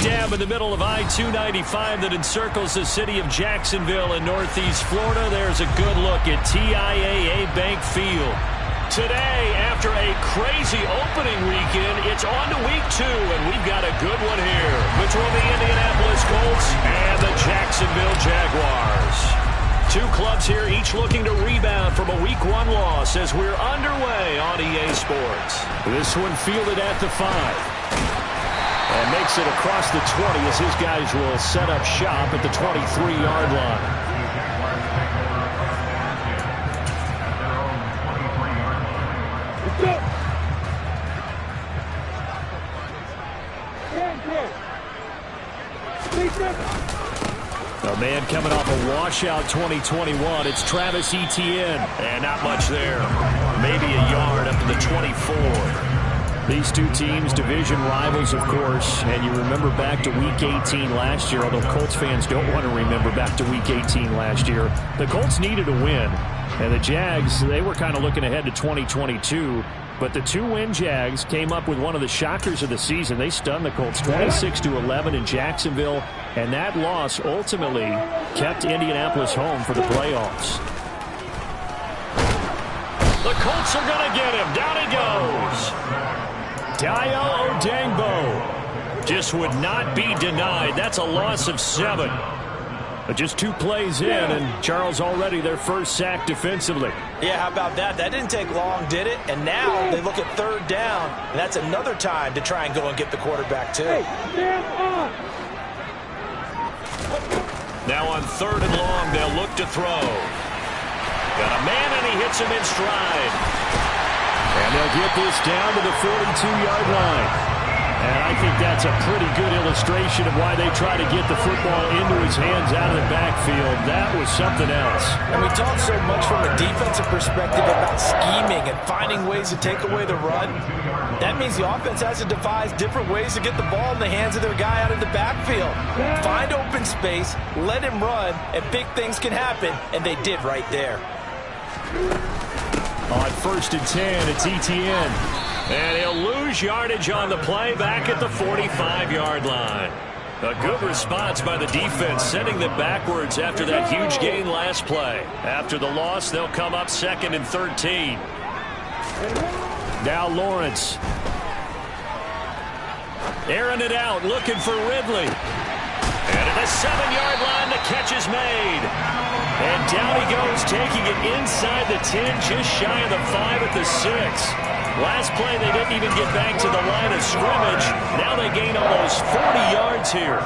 dam in the middle of I-295 that encircles the city of Jacksonville in northeast Florida. There's a good look at TIAA Bank Field. Today, after a crazy opening weekend, it's on to week 2, and we've got a good one here between the Indianapolis Colts and the Jacksonville Jaguars. Two clubs here, each looking to rebound from a week 1 loss as we're underway on EA Sports. This one fielded at the 5. And makes it across the 20 as his guys will set up shop at the 23-yard line. A man coming off a washout 2021. It's Travis Etienne. And not much there. Maybe a yard up to the 24. These two teams, division rivals, of course, and you remember back to Week 18 last year, although Colts fans don't want to remember back to Week 18 last year. The Colts needed a win, and the Jags, they were kind of looking ahead to 2022, but the 2-win Jags came up with one of the shockers of the season. They stunned the Colts 26-11 in Jacksonville, and that loss ultimately kept Indianapolis home for the playoffs. The Colts are going to get him. Down he goes. Dayo Odeyingbo just would not be denied. That's a loss of 7. But just 2 plays in, and Charles already their first sack defensively. Yeah, how about that? That didn't take long, did it? And now they look at 3rd down, and that's another time to try and go and get the quarterback, too. Now on 3rd and long, they'll look to throw. Got a man, and he hits him in stride. And they'll get this down to the 42-yard line. And I think that's a pretty good illustration of why they try to get the football into his hands out of the backfield. That was something else. And we talk so much from a defensive perspective about scheming and finding ways to take away the run. That means the offense has to devise different ways to get the ball in the hands of their guy out of the backfield. Find open space, let him run, and big things can happen. And they did right there. On 1st and 10, it's Etienne. And he'll lose yardage on the play back at the 45-yard line. A good response by the defense, sending them backwards after that huge gain last play. After the loss, they'll come up 2nd and 13. Now Lawrence. Airing it out, looking for Ridley. And at the 7-yard line, the catch is made. And down he goes, taking it inside the 10, just shy of the 5 at the 6. Last play, they didn't even get back to the line of scrimmage. Now they gain almost 40 yards here.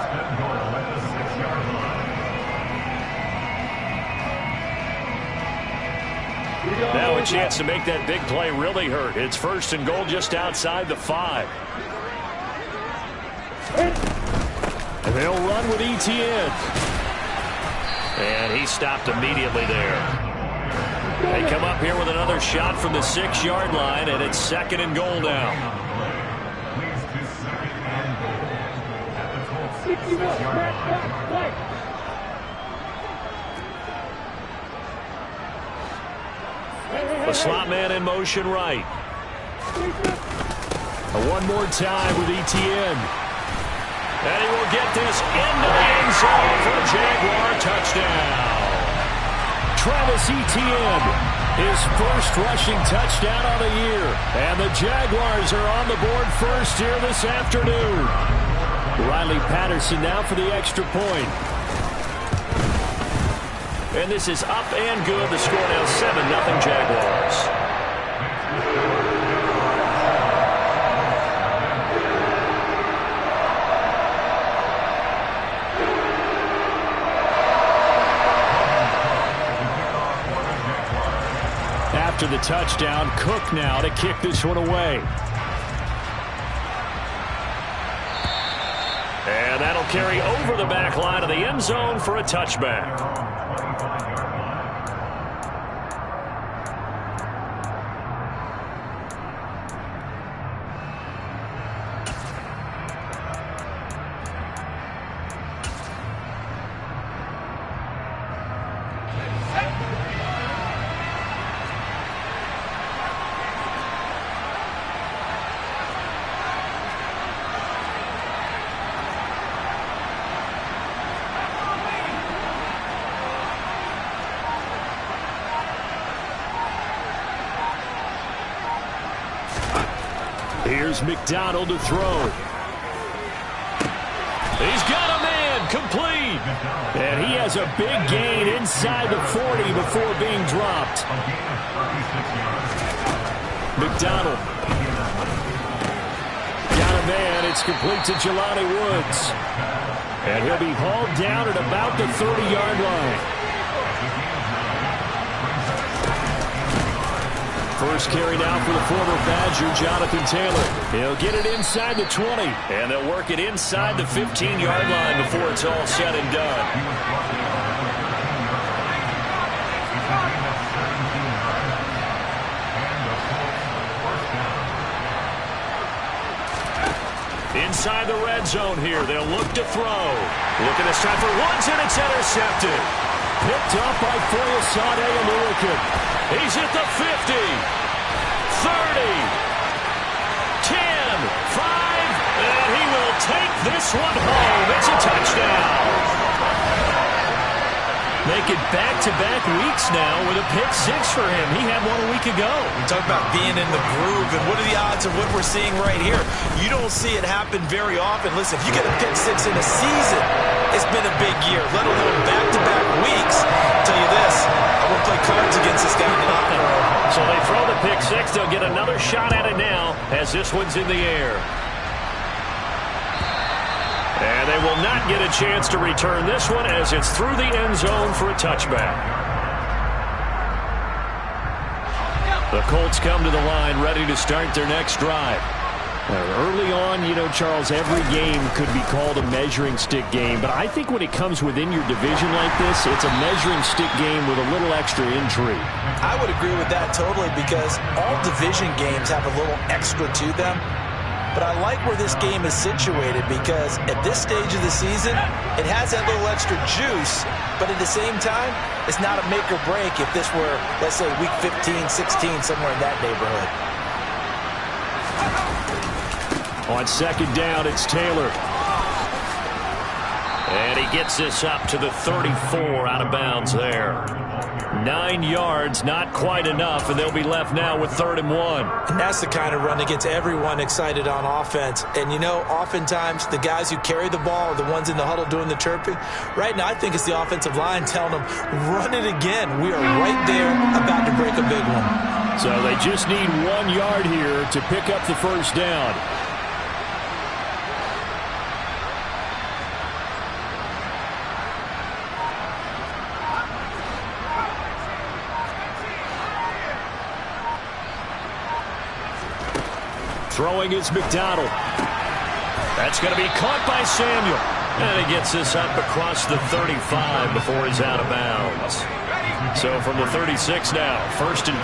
Now a chance to make that big play really hurt. It's 1st and goal just outside the 5. And they'll run with Etienne. And he stopped immediately there. They come up here with another shot from the 6-yard line, and it's 2nd and goal now. The slot man in motion right. One more time with Etienne. And he will get this into the end zone for a Jaguar touchdown. Travis Etienne, his first rushing touchdown of the year. And the Jaguars are on the board first here this afternoon. Riley Patterson now for the extra point. And this is up and good. The score now 7-0 Jaguars. After the touchdown, Cook now to kick this one away. And that'll carry over the back line of the end zone for a touchback. Here's McDonald to throw. He's got a man, complete. And he has a big gain inside the 40 before being dropped. McDonald. Got a man, it's complete to Jelani Woods. And he'll be hauled down at about the 30-yard line. First carry now for the former Badger, Jonathan Taylor. He'll get it inside the 20. And they'll work it inside the 15-yard line before it's all said and done. Inside the red zone here. They'll look to throw. Looking this time for Woods, and it's intercepted. Picked up by Foyesade Aluakin. He's at the 50, 30, 10, 5, and he will take this one home. It's a touchdown. Make it back-to-back weeks now with a pick six for him. He had one a week ago. You talk about being in the groove, and what are the odds of what we're seeing right here? You don't see it happen very often. Listen, if you get a pick six in a season, it's been a big year, let alone back-to-back weeks. I'll tell you this, I will play cards against this guy in the locker room. So they throw the pick six. They'll get another shot at it now as this one's in the air. And they will not get a chance to return this one as it's through the end zone for a touchback. The Colts come to the line ready to start their next drive. Early on, you know, Charles, every game could be called a measuring stick game. But I think when it comes within your division like this, it's a measuring stick game with a little extra intrigue. I would agree with that totally because all division games have a little extra to them. But I like where this game is situated because at this stage of the season, it has that little extra juice, but at the same time, it's not a make or break if this were, let's say, week 15, 16, somewhere in that neighborhood. On second down, it's Taylor. And he gets this up to the 34 out of bounds there. 9 yards, not quite enough, and they'll be left now with 3rd and 1. And that's the kind of run that gets everyone excited on offense. And, you know, oftentimes the guys who carry the ball are the ones in the huddle doing the chirping. Right now, I think it's the offensive line telling them, run it again. We are right there about to break a big one. So they just need 1 yard here to pick up the first down. Throwing is McDonald. That's going to be caught by Samuel. And he gets this up across the 35 before he's out of bounds. So from the 36 now, 1st and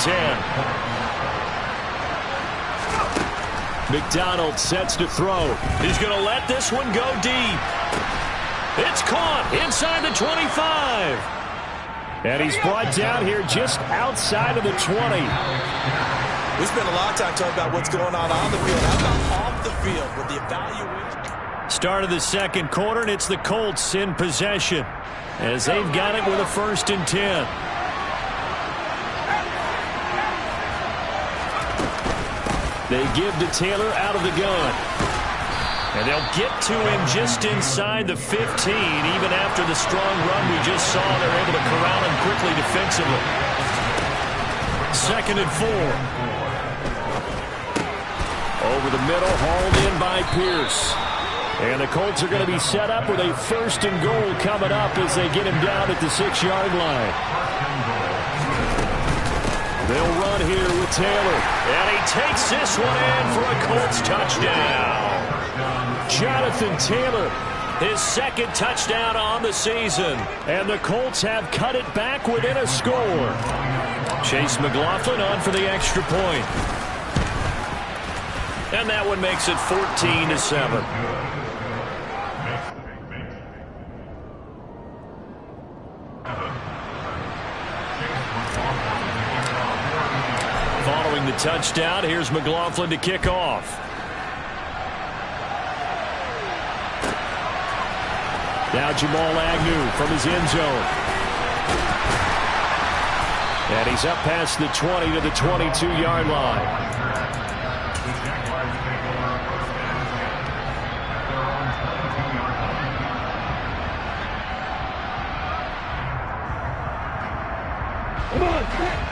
10. McDonald sets to throw. He's going to let this one go deep. It's caught inside the 25. And he's brought down here just outside of the 20. We spent a lot of time talking about what's going on the field. How about off the field with the evaluation? Start of the second quarter, and it's the Colts in possession as they've got it with a 1st and 10. They give to Taylor out of the gun. And they'll get to him just inside the 15. Even after the strong run we just saw, they're able to corral him quickly defensively. 2nd and 4. Over the middle, hauled in by Pierce. And the Colts are going to be set up with a 1st and goal coming up as they get him down at the 6-yard line. They'll run here with Taylor. And he takes this one in for a Colts touchdown. Jonathan Taylor, his 2nd touchdown on the season. And the Colts have cut it back within a score. Chase McLaughlin on for the extra point. And that one makes it 14-7. Following the touchdown, here's McLaughlin to kick off. Now Jamal Agnew from his end zone. And he's up past the 20 to the 22-yard line.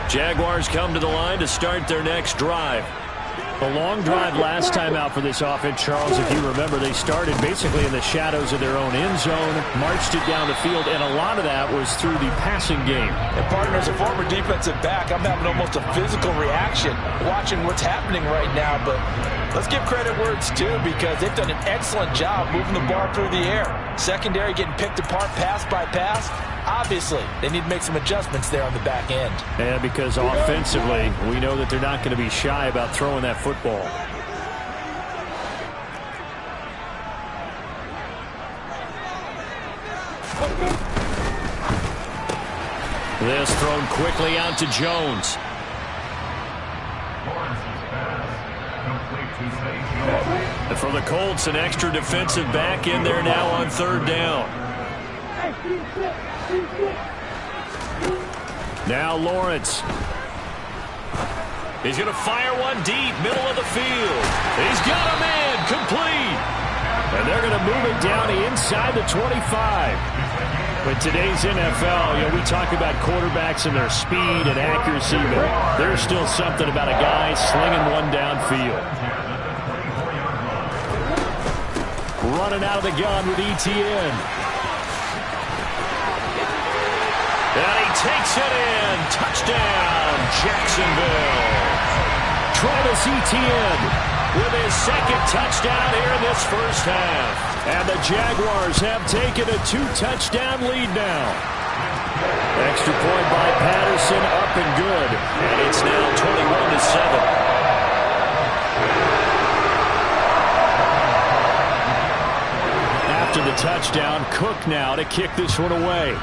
Jaguars come to the line to start their next drive. A long drive last time out for this offense, Charles. If you remember, they started basically in the shadows of their own end zone, marched it down the field, and a lot of that was through the passing game. And partner, as a former defensive back, I'm having almost a physical reaction watching what's happening right now. But let's give credit where it's due, because they've done an excellent job moving the ball through the air. Secondary getting picked apart pass by pass. Obviously, they need to make some adjustments there on the back end. And because offensively, we know that they're not going to be shy about throwing that football. This thrown quickly out to Jones. And for the Colts, an extra defensive back in there now on third down. Now Lawrence. He's going to fire one deep, middle of the field. He's got a man, complete. And they're going to move it down inside the 25. But today's NFL, we talk about quarterbacks and their speed and accuracy, but there's still something about a guy slinging one downfield. Running out of the gun with ETN. And he takes it in. Touchdown, Jacksonville. Travis Etienne with his second touchdown here in this first half. And the Jaguars have taken a 2-touchdown lead now. Extra point by Patterson, up and good. And it's now 21-7. After the touchdown, Cook now to kick this one away.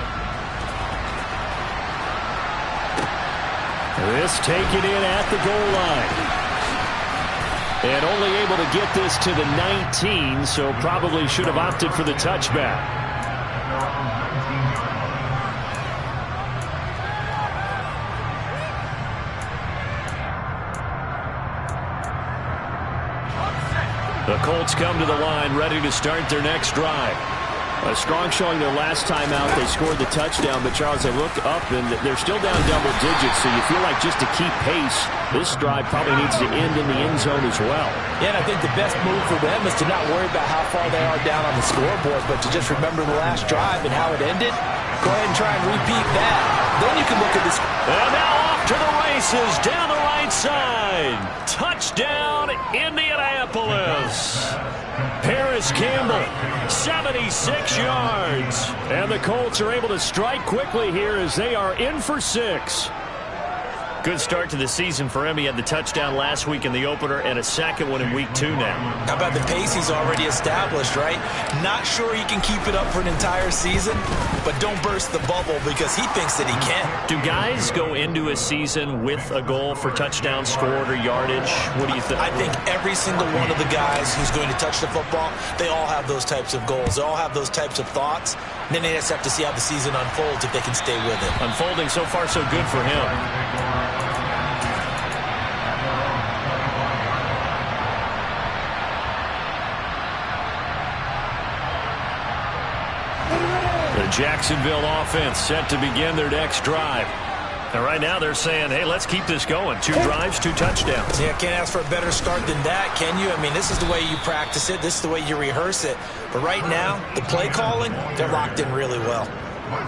This taken in at the goal line. And only able to get this to the 19, so probably should have opted for the touchback. The Colts come to the line ready to start their next drive. A strong showing their last time out. They scored the touchdown, but Charles, they look up and they're still down double digits, so you feel like just to keep pace, this drive probably needs to end in the end zone as well. Yeah, and I think the best move for them is to not worry about how far they are down on the scoreboard, but to just remember the last drive and how it ended. Go ahead and try and repeat that. Then you can look at this. And now off to the races down the right side. Touchdown, Indianapolis. Paris Campbell, 76 yards. And the Colts are able to strike quickly here as they are in for 6. Good start to the season for him. He had the touchdown last week in the opener and a second one in week 2 now. How about the pace he's already established, right? Not sure he can keep it up for an entire season, but don't burst the bubble because he thinks that he can. Do guys go into a season with a goal for touchdown scored or yardage? What do you think? I think every single one of the guys who's going to touch the football, they all have those types of goals. They all have those types of thoughts. And then they just have to see how the season unfolds if they can stay with it. Unfolding so far so good for him. The Jacksonville offense set to begin their next drive. And right now they're saying, hey, let's keep this going. 2 drives, 2 touchdowns. Yeah, can't ask for a better start than that, can you? I mean, this is the way you practice it. This is the way you rehearse it. But right now, the play calling, they're locked in really well.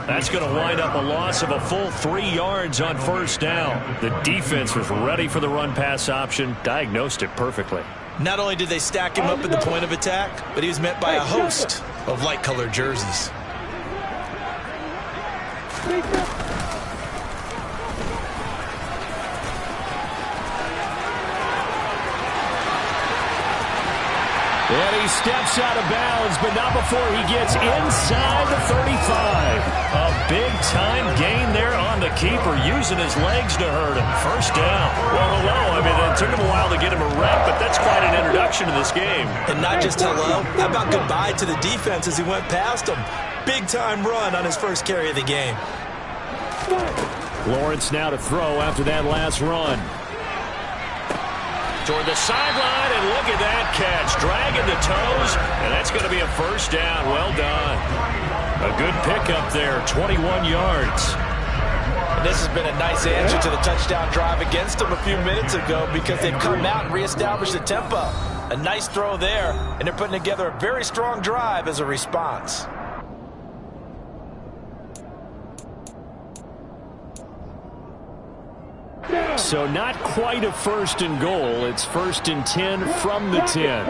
That's going to wind up a loss of a full 3 yards on first down. The defense was ready for the run-pass option, diagnosed it perfectly. Not only did they stack him up at the point of attack, but he was met by a host of light-colored jerseys. And he steps out of bounds, but not before he gets inside the 35. A big-time gain there on the keeper, using his legs to hurt him. First down. Well, hello. I mean, it took him a while to get him a rep, but that's quite an introduction to this game. And not just hello. How about goodbye to the defense as he went past him? Big-time run on his first carry of the game. Lawrence now to throw after that last run. Toward the sideline, and look at that catch. Dragging the toes, and that's going to be a first down. Well done. A good pickup there, 21 yards. And this has been a nice answer to the touchdown drive against them a few minutes ago because they've come out and reestablished the tempo. A nice throw there, and they're putting together a very strong drive as a response. So not quite a 1st and goal. It's 1st and 10 from the 10.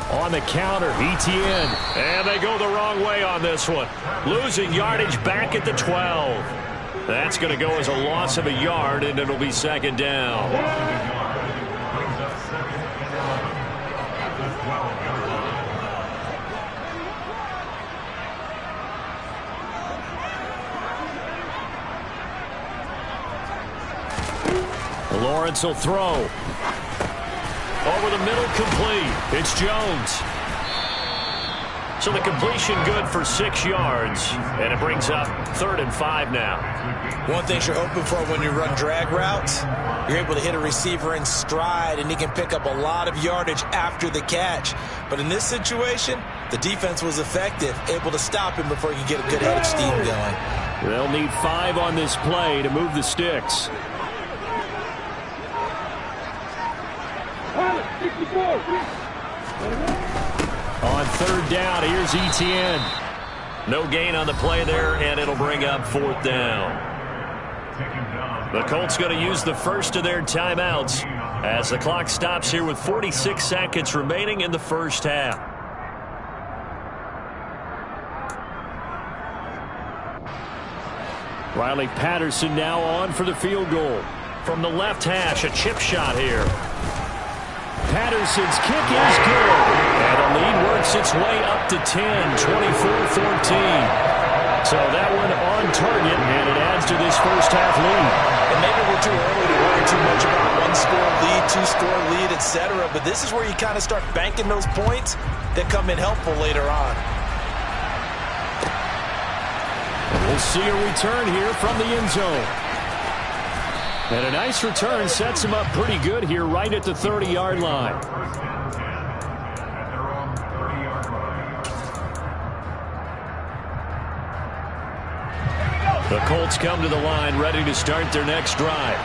On the counter, Etienne. And they go the wrong way on this one. Losing yardage back at the 12. That's going to go as a loss of a yard, and it'll be 2nd down. Lawrence will throw. Over the middle, complete. It's Jones. So the completion good for 6 yards, and it brings up 3rd and 5 now. One thing you're open for when you run drag routes, you're able to hit a receiver in stride, and he can pick up a lot of yardage after the catch. But in this situation, the defense was effective, able to stop him before he could get a good head of steam going. They'll need 5 on this play to move the sticks. On 3rd down, here's Etienne. No gain on the play there, and it'll bring up 4th down. The Colts going to use the first of their timeouts as the clock stops here with 46 seconds remaining in the first half. Riley Patterson now on for the field goal. From the left hash, a chip shot here. Patterson's kick is good. And the lead works its way up to 10, 24-14. So that one on target, and it adds to this first half lead. And maybe we're too early to worry too much about 1-score lead, 2-score lead, etc. But this is where you kind of start banking those points that come in helpful later on. And we'll see a return here from the end zone. And a nice return sets him up pretty good here right at the 30-yard line. The Colts come to the line ready to start their next drive.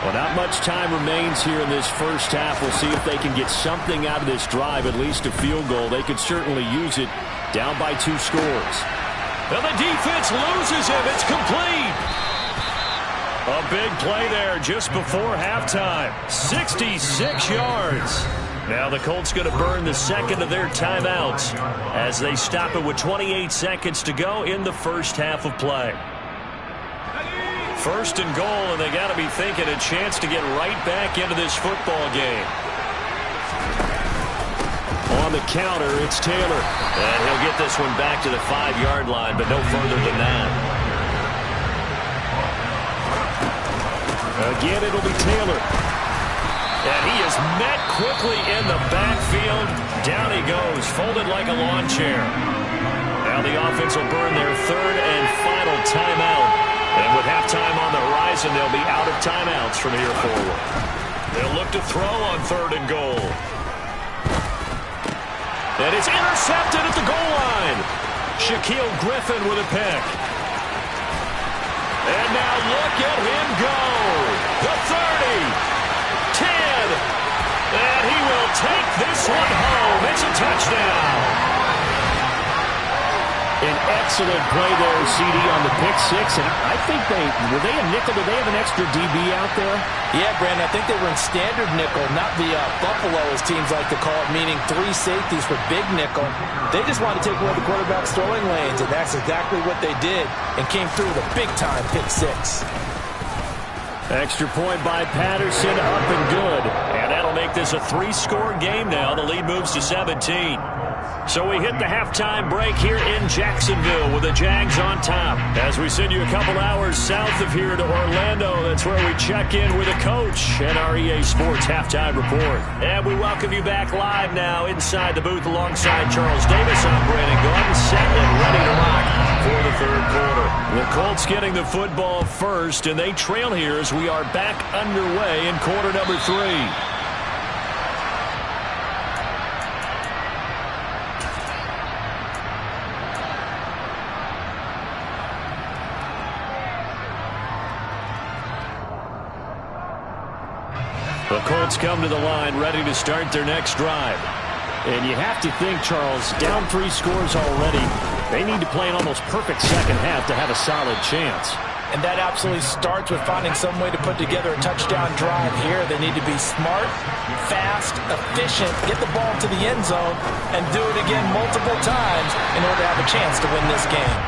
Well, not much time remains here in this first half. We'll see if they can get something out of this drive, at least a field goal. They could certainly use it down by 2 scores. And the defense loses him. It's complete. A big play there just before halftime. 66 yards. Now the Colts going to burn the 2nd of their timeouts as they stop it with 28 seconds to go in the first half of play. 1st and goal, and they got to be thinking a chance to get right back into this football game. On the counter, it's Taylor. And he'll get this one back to the 5-yard line, but no further than that. Again, it'll be Taylor. And he is met quickly in the backfield. Down he goes, folded like a lawn chair. Now the offense will burn their 3rd and final timeout. And with halftime on the horizon, they'll be out of timeouts from here forward. They'll look to throw on 3rd and goal. And it's intercepted at the goal line. Shaquille Griffin with a pick. And now look at him go. The 30, 10, and he will take this one home. It's a touchdown. An excellent play there, CD, on the pick 6. And I think were they a nickel? Did they have an extra DB out there? Yeah, Brandon, I think they were in standard nickel, not the Buffalo, as teams like to call it, meaning 3 safeties for big nickel. They just wanted to take away the quarterback's throwing lanes, and that's exactly what they did, and came through with a big-time pick 6. Extra point by Patterson, up and good. And that'll make this a 3-score game now. The lead moves to 17. So we hit the halftime break here in Jacksonville with the Jags on top. As we send you a couple hours south of here to Orlando, that's where we check in with a coach and our EA Sports halftime report. And we welcome you back live now inside the booth alongside Charles Davis. I'm Brandon Gordon, set and ready to rock for the 3rd quarter. The Colts getting the football first, and they trail here as we are back underway in quarter number 3. The Colts come to the line ready to start their next drive. And you have to think, Charles, down 3 scores already. They need to play an almost perfect second half to have a solid chance. And that absolutely starts with finding some way to put together a touchdown drive here. They need to be smart, fast, efficient, get the ball to the end zone, and do it again multiple times in order to have a chance to win this game.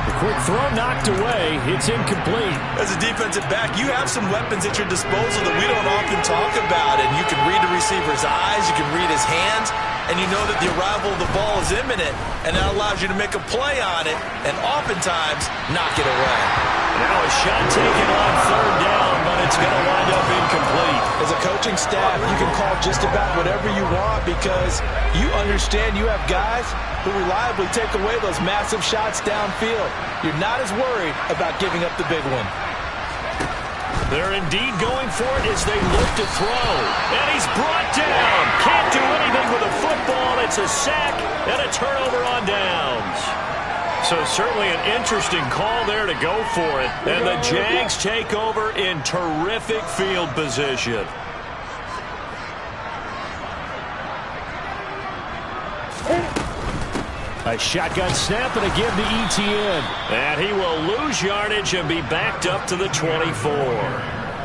The quick throw knocked away. It's incomplete. As a defensive back, you have some weapons at your disposal that we don't often talk about. And you can read the receiver's eyes, you can read his hands, and you know that the arrival of the ball is imminent, and that allows you to make a play on it and oftentimes knock it away. Now a shot taken on 3rd down, but it's going to wind up incomplete. As a coaching staff, you can call just about whatever you want because you understand you have guys who reliably take away those massive shots downfield. You're not as worried about giving up the big one. They're indeed going for it as they look to throw. And he's brought down. Can't do anything with a football. It's a sack and a turnover on downs. So certainly an interesting call there to go for it. And the Jags take over in terrific field position. A shotgun snap and a give to ETN. And he will lose yardage and be backed up to the 24.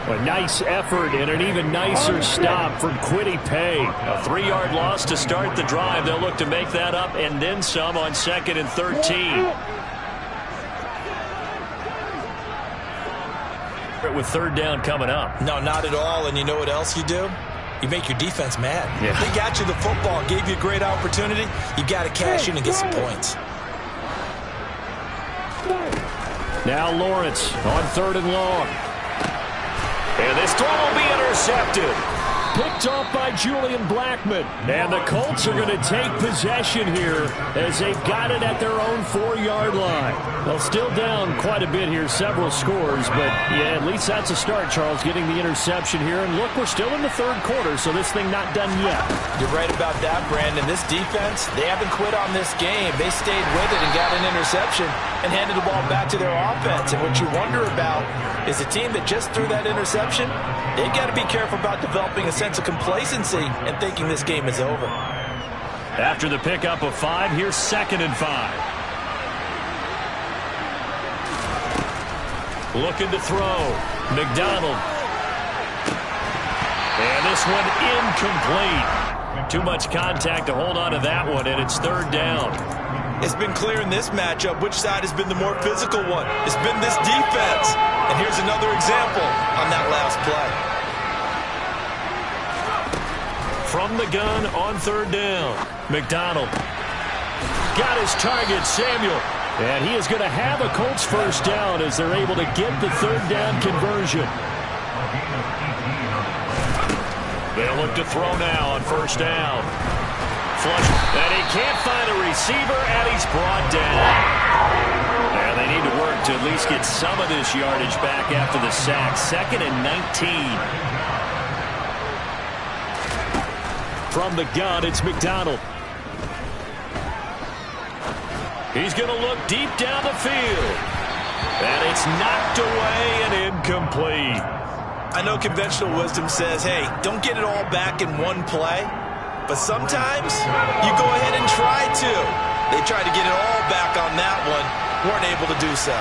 A nice effort and an even nicer stop from Kwity Paye. A 3-yard loss to start the drive. They'll look to make that up and then some on 2nd and 13. With 3rd down coming up. No, not at all. And you know what else you do? You make your defense mad. Yeah. They got you the football, gave you a great opportunity. You got to cash in and get some points. Now Lawrence on 3rd and long. And this throw will be intercepted. Picked off by Julian Blackmon. And the Colts are going to take possession here as they've got it at their own 4-yard line. Well, still down quite a bit here, several scores, but yeah, at least that's a start, Charles, getting the interception here. And look, we're still in the 3rd quarter, so this thing not done yet. You're right about that, Brandon. This defense, they haven't quit on this game. They stayed with it and got an interception and handed the ball back to their offense. And what you wonder about is a team that just threw that interception, they've got to be careful about developing a sense of complacency and thinking this game is over. After the pickup of 5, here's 2nd and 5. Looking to throw. McDonald. And this one incomplete. Too much contact to hold on to that one, and it's 3rd down. It's been clear in this matchup which side has been the more physical one. It's been this defense. And here's another example on that last play. From the gun on 3rd down. McDonald. Got his target, Samuel. And he is going to have a Colts 1st down as they're able to get the 3rd down conversion. They'll look to throw now on 1st down. Flush. And he can't find a receiver, and he's brought down. And they need to work to at least get some of this yardage back after the sack. 2nd and 19. From the gun, it's McDonald. He's going to look deep down the field. And it's knocked away and incomplete. I know conventional wisdom says, hey, don't get it all back in one play. But sometimes you go ahead and try to. They tried to get it all back on that one. Weren't able to do so.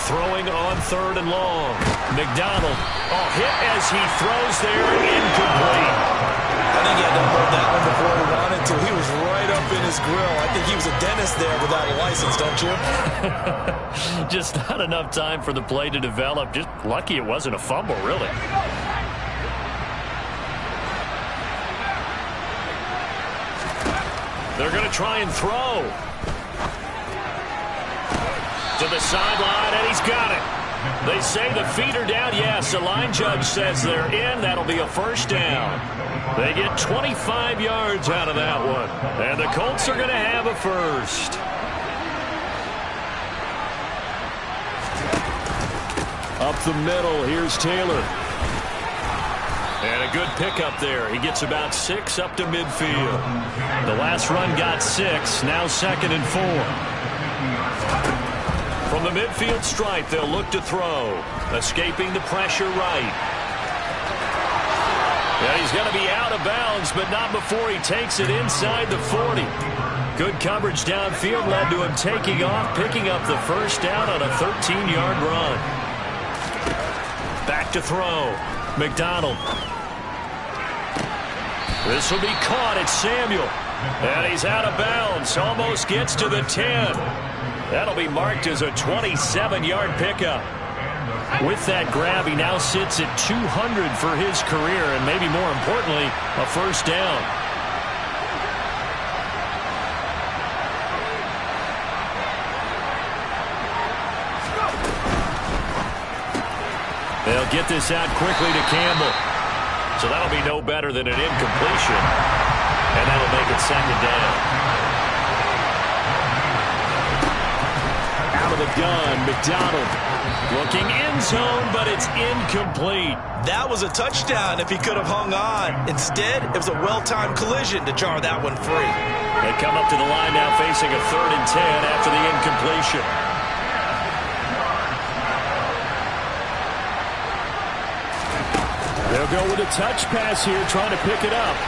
Throwing on 3rd and long. McDonald. Oh, hit as he throws there. Incomplete. I think he had to hold that one before he wanted to. He was right up in his grill. I think he was a dentist there without a license, don't you? Just not enough time for the play to develop. Just lucky it wasn't a fumble, really. They're going to try and throw. To the sideline, and he's got it. They say the feet are down. Yes, the line judge says they're in. That'll be a 1st down. They get 25 yards out of that one. And the Colts are going to have a 1st. Up the middle, here's Taylor. And a good pickup there. He gets about 6 up to midfield. The last run got 6. Now 2nd and 4. From the midfield stripe, they'll look to throw. Escaping the pressure right. He's going to be out of bounds, but not before he takes it inside the 40. Good coverage downfield led to him taking off, picking up the first down on a 13-yard run. Back to throw. McDonald. This will be caught. It's Samuel. And he's out of bounds. Almost gets to the 10. That'll be marked as a 27-yard pickup. With that grab, he now sits at 200 for his career, and maybe more importantly, a first down. They'll get this out quickly to Campbell. So that'll be no better than an incompletion, and that'll make it second down. Out of the gun, McDonald. Looking end zone, but it's incomplete. That was a touchdown if he could have hung on. Instead, it was a well-timed collision to jar that one free. They come up to the line now facing a 3rd and 10 after the incompletion. They'll go with a touch pass here, trying to pick it up.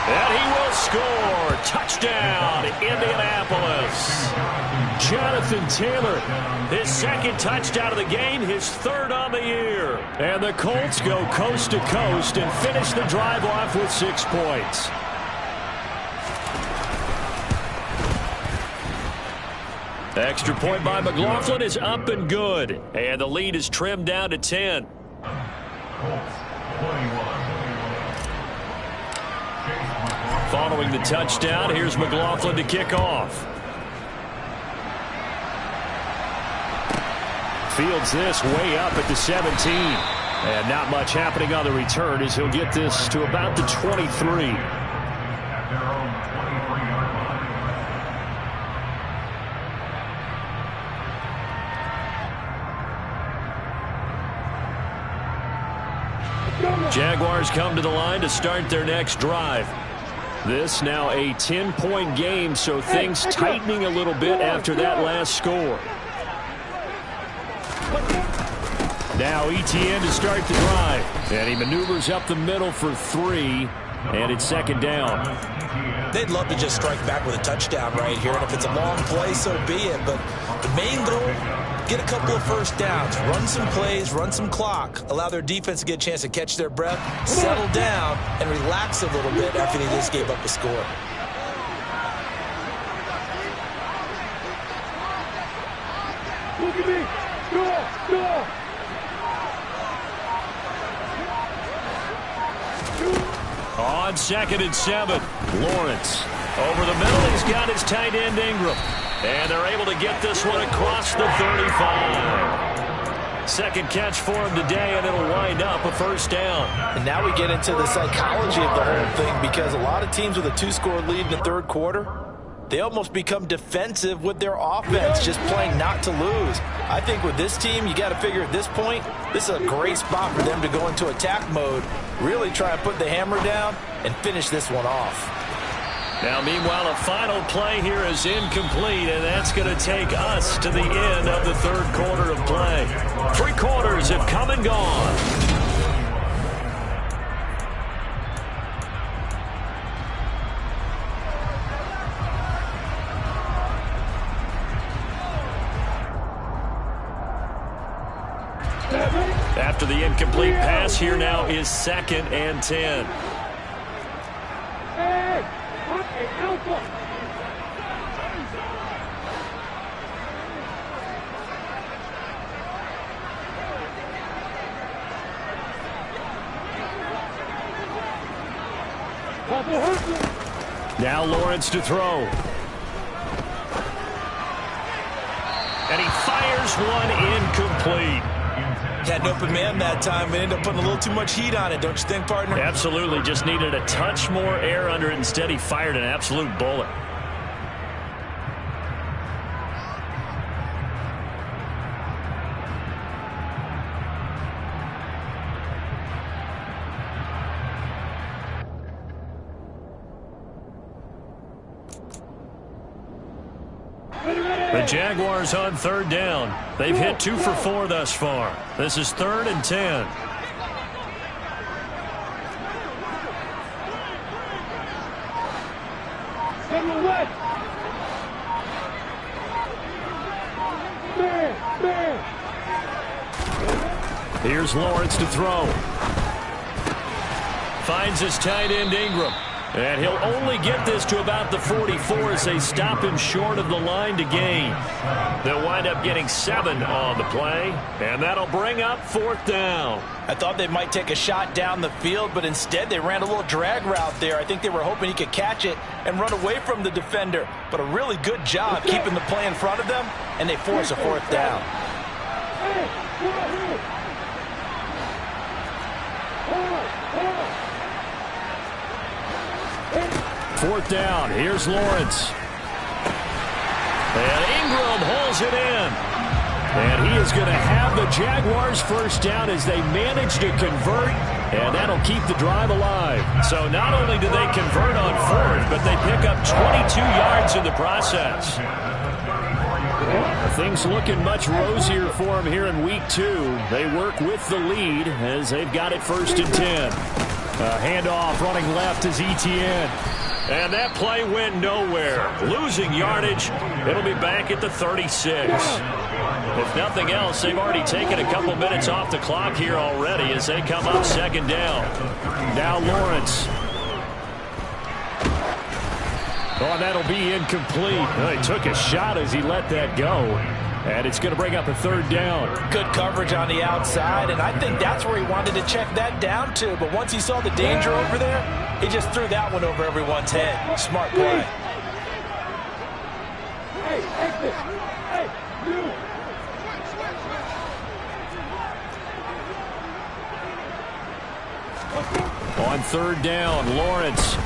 And he will score. Touchdown, Indianapolis. Jonathan Taylor, his 2nd touchdown of the game, his 3rd on the year. And the Colts go coast to coast and finish the drive off with 6 points. Extra point by McLaughlin is up and good. And the lead is trimmed down to 10. Following the touchdown, here's McLaughlin to kick off. Fields this way up at the 17. And not much happening on the return as he'll get this to about the 23. Jaguars come to the line to start their next drive. This now a 10-point game, so things tightening a little bit after that last score. Now Etienne to start the drive. And he maneuvers up the middle for 3. And it's 2nd down. They'd love to just strike back with a touchdown right here. And if it's a long play, so be it. But the main goal, get a couple of first downs. Run some plays, run some clock. Allow their defense to get a chance to catch their breath, settle down, and relax a little bit after they just gave up a score. Look at me. Go. On 2nd and 7, Lawrence. Over the middle, he's got his tight end Ingram. And they're able to get this one across the 35. 2nd catch for him today, and it'll wind up a first down. And now we get into the psychology of the whole thing, because a lot of teams with a 2-score lead in the 3rd quarter, they almost become defensive with their offense, just playing not to lose. I think with this team, you got to figure at this point, this is a great spot for them to go into attack mode, really try and put the hammer down and finish this one off. Now, meanwhile, a final play here is incomplete, and that's going to take us to the end of the 3rd quarter of play. 3 quarters have come and gone. After the incomplete pass, here now is 2nd and 10. Hey, okay, alpha. Now Lawrence to throw. And he fires one incomplete. Had an open man that time, but ended up putting a little too much heat on it, don't you think, partner? Absolutely. Just needed a touch more air under it. Instead, he fired an absolute bullet. The Jaguars on 3rd down. They've hit 2 for 4 thus far. This is 3rd and 10. Here's Lawrence to throw. Finds his tight end Ingram. And he'll only get this to about the 44 as they stop him short of the line to gain. They'll wind up getting 7 on the play, and that'll bring up 4th down. I thought they might take a shot down the field, but instead they ran a little drag route there. I think they were hoping he could catch it and run away from the defender. But a really good job keeping the play in front of them, and they force a 4th down. 4th down. Here's Lawrence. And Ingram holds it in. And he is going to have the Jaguars' 1st down as they manage to convert. And that'll keep the drive alive. So not only do they convert on 4th, but they pick up 22 yards in the process. Things looking much rosier for them here in week 2. They work with the lead as they've got it 1st and 10. Handoff running left is Etienne. And that play went nowhere. Losing yardage. It'll be back at the 36. If nothing else, they've already taken a couple minutes off the clock here already as they come up 2nd down. Now Lawrence. Oh, and that'll be incomplete. Well, he took a shot as he let that go. And it's going to bring up a 3rd down. Good coverage on the outside, and I think that's where he wanted to check that down to. But once he saw the danger over there, he just threw that one over everyone's head. Smart play. Hey, exit. Hey, you. On 3rd down, Lawrence.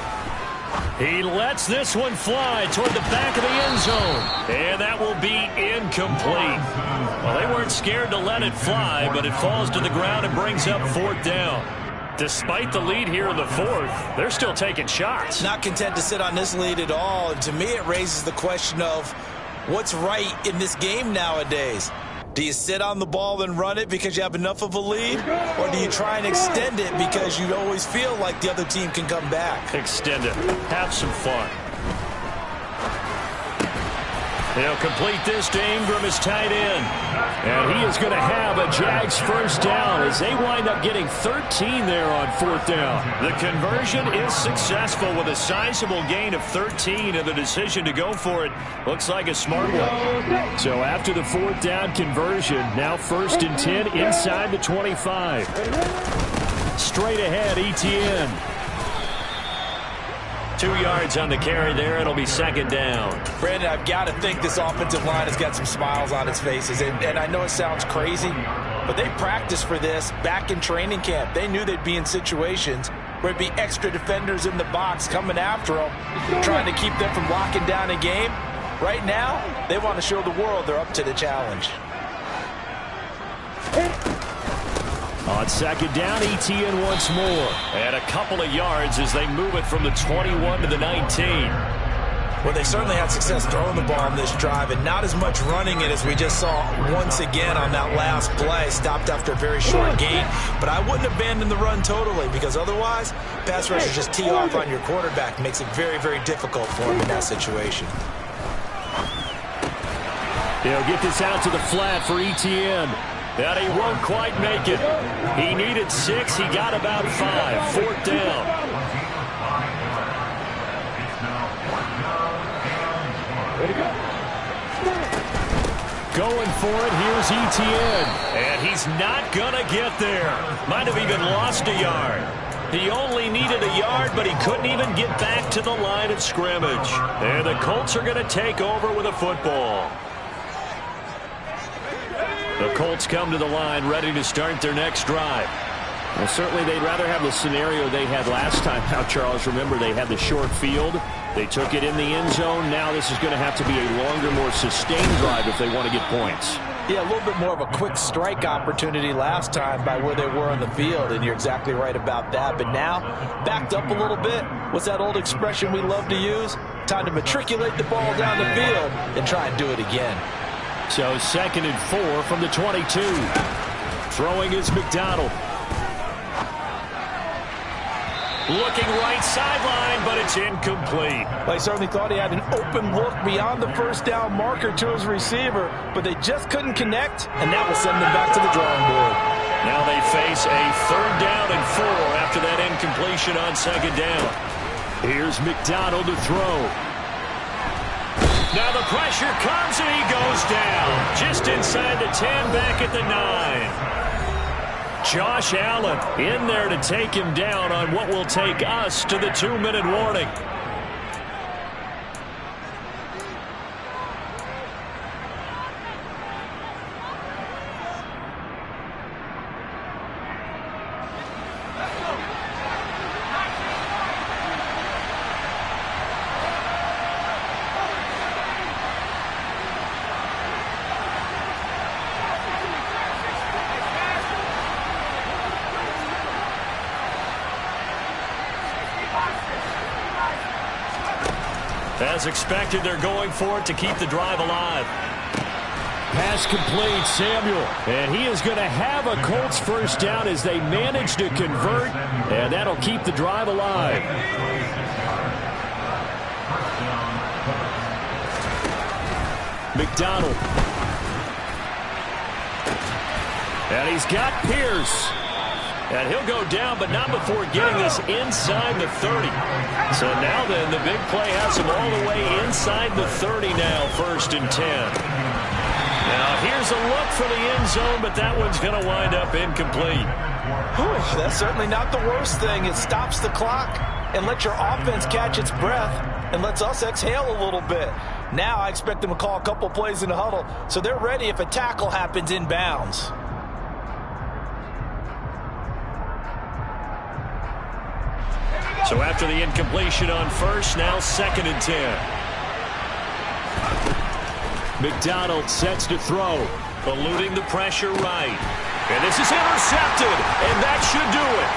He lets this one fly toward the back of the end zone. And that will be incomplete. Well, they weren't scared to let it fly, but it falls to the ground and brings up 4th down. Despite the lead here in the 4th, they're still taking shots. Not content to sit on this lead at all. And to me, it raises the question of what's right in this game nowadays. Do you sit on the ball and run it because you have enough of a lead? Or do you try and extend it because you always feel like the other team can come back? Extend it. Have some fun. He'll complete this to Ingram as tight end. And he is going to have a Jags 1st down as they wind up getting 13 there on 4th down. The conversion is successful with a sizable gain of 13, and the decision to go for it looks like a smart one. So after the 4th down conversion, now 1st and 10 inside the 25. Straight ahead, Etienne. 2 yards on the carry there. It'll be 2nd down. Brandon, I've got to think this offensive line has got some smiles on its faces. And I know it sounds crazy, but they practiced for this back in training camp. They knew they'd be in situations where it'd be extra defenders in the box coming after them, trying to keep them from locking down a game. Right now, they want to show the world they're up to the challenge. On 2nd down, Etienne once more. And a couple of yards as they move it from the 21 to the 19. Well, they certainly had success throwing the ball on this drive and not as much running it as we just saw once again on that last play. Stopped after a very short gain. But I wouldn't abandon the run totally because otherwise, pass rushers just tee off on your quarterback. Makes it very, very difficult for him in that situation. They'll get this out to the flat for Etienne. And he won't quite make it. He needed 6. He got about 5. 4th down. Going for it. Here's Etienne. And he's not going to get there. Might have even lost a yard. He only needed a yard, but he couldn't even get back to the line of scrimmage. And the Colts are going to take over with a football. The Colts come to the line ready to start their next drive. Well, certainly they'd rather have the scenario they had last time. Now, Charles, remember they had the short field. They took it in the end zone. Now this is going to have to be a longer, more sustained drive if they want to get points. Yeah, a little bit more of a quick strike opportunity last time by where they were on the field, and you're exactly right about that. But now, backed up a little bit. What's that old expression we love to use? Time to matriculate the ball down the field and try and do it again. So 2nd and 4 from the 22. Throwing is McDonald. Looking right sideline, but it's incomplete. Well, he certainly thought he had an open look beyond the first down marker to his receiver, but they just couldn't connect, and that will send them back to the drawing board. Now they face a 3rd down and 4 after that incompletion on 2nd down. Here's McDonald to throw. Now the pressure comes, and he goes down. Just inside the 10, back at the 9. Josh Allen in there to take him down on what will take us to the 2-minute warning. As expected, they're going for it to keep the drive alive. Pass complete, Samuel. And he is going to have a Colts 1st down as they manage to convert, and that'll keep the drive alive. McDonald. And he's got Pierce. And he'll go down, but not before getting this inside the 30. So now then, the big play has him all the way inside the 30 now, 1st and 10. Now here's a look for the end zone, but that one's going to wind up incomplete. Whew, that's certainly not the worst thing. It stops the clock and lets your offense catch its breath and lets us exhale a little bit. Now I expect them to call a couple plays in the huddle, so they're ready if a tackle happens inbounds. So after the incompletion on 1st, now 2nd and 10. McDonald sets to throw, eluding the pressure right. And this is intercepted, and that should do it.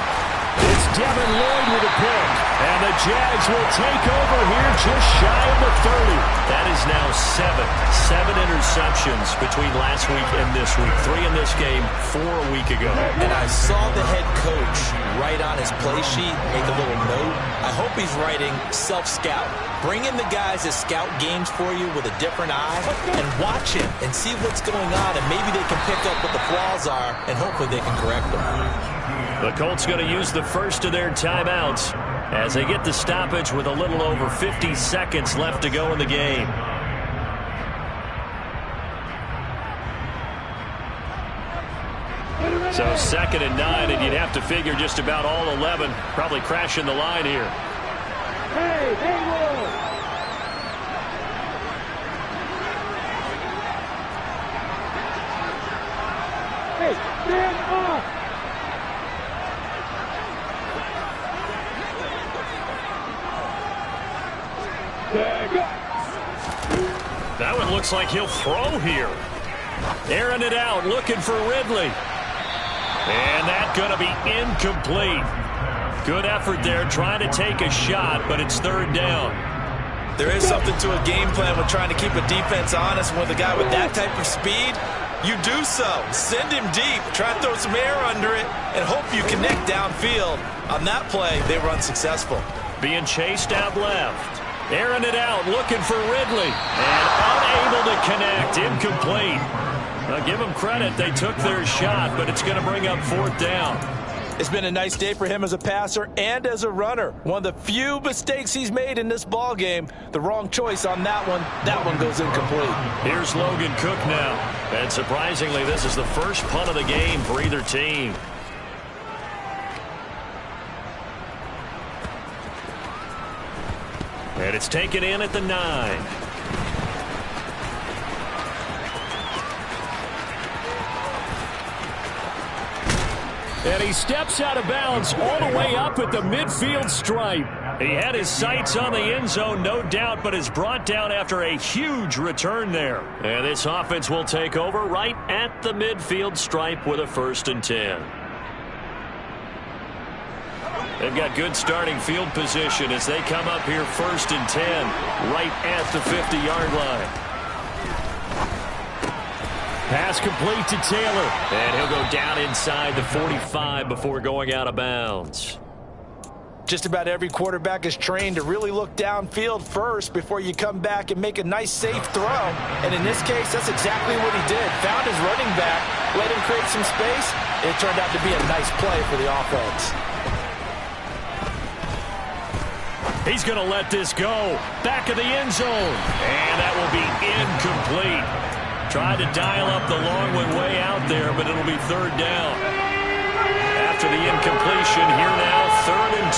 It's Devin Lloyd with a pick, and the Jags will take over here just shy of the 30. That is now 7 interceptions between last week and this week. 3 in this game, 4 a week ago. And I saw the head coach write on his play sheet, make a little note. I hope he's writing self-scout. Bring in the guys that scout games for you with a different eye and watch him and see what's going on, and maybe they can pick up what the flaws are, and hopefully they can correct them. The Colts going to use the first of their timeouts as they get the stoppage with a little over 50 seconds left to go in the game. So 2nd and 9, and you'd have to figure just about all 11 probably crashing the line here. Hey, Haywood! Hey, stand up! That one looks like he'll throw here. Airing it out, looking for Ridley. And that's going to be incomplete. Good effort there, trying to take a shot, but it's 3rd down. There is something to a game plan with trying to keep a defense honest. With a guy with that type of speed, you do so. Send him deep, try to throw some air under it, and hope you connect downfield. On that play, they were unsuccessful. Being chased out left. Airing it out, looking for Ridley. And unable to connect, incomplete. Now give them credit, they took their shot, but it's going to bring up 4th down. It's been a nice day for him as a passer and as a runner. One of the few mistakes he's made in this ball game. The wrong choice on that one. That one goes incomplete. Here's Logan Cook now. And surprisingly, this is the first punt of the game for either team. And it's taken in at the 9. And he steps out of bounds all the way up at the midfield stripe. He had his sights on the end zone, no doubt, but is brought down after a huge return there. And this offense will take over right at the midfield stripe with a 1st and 10. They've got good starting field position as they come up here 1st and 10, right at the 50-yard line. Pass complete to Taylor, and he'll go down inside the 45 before going out of bounds. Just about every quarterback is trained to really look downfield first before you come back and make a nice, safe throw. And in this case, that's exactly what he did. Found his running back, let him create some space. It turned out to be a nice play for the offense. He's going to let this go. Back of the end zone. And that will be incomplete. Tried to dial up the long one way out there, but it'll be third down. After the incompletion, here now, 3rd and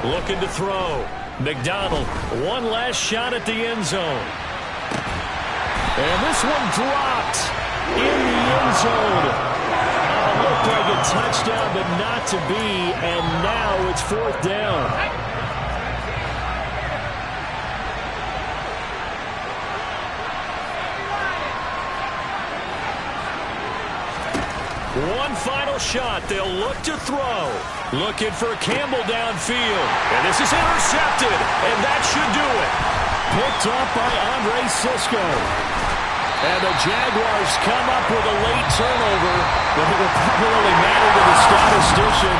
2. Looking to throw. McDonald, one last shot at the end zone. And this one dropped in the end zone. Looked like a touchdown, but not to be, and now it's 4th down. One final shot. They'll look to throw. Looking for Campbell downfield. And this is intercepted. And that should do it. Picked up by Andre Sisco. And the Jaguars come up with a late turnover. But it will probably matter to the statisticians.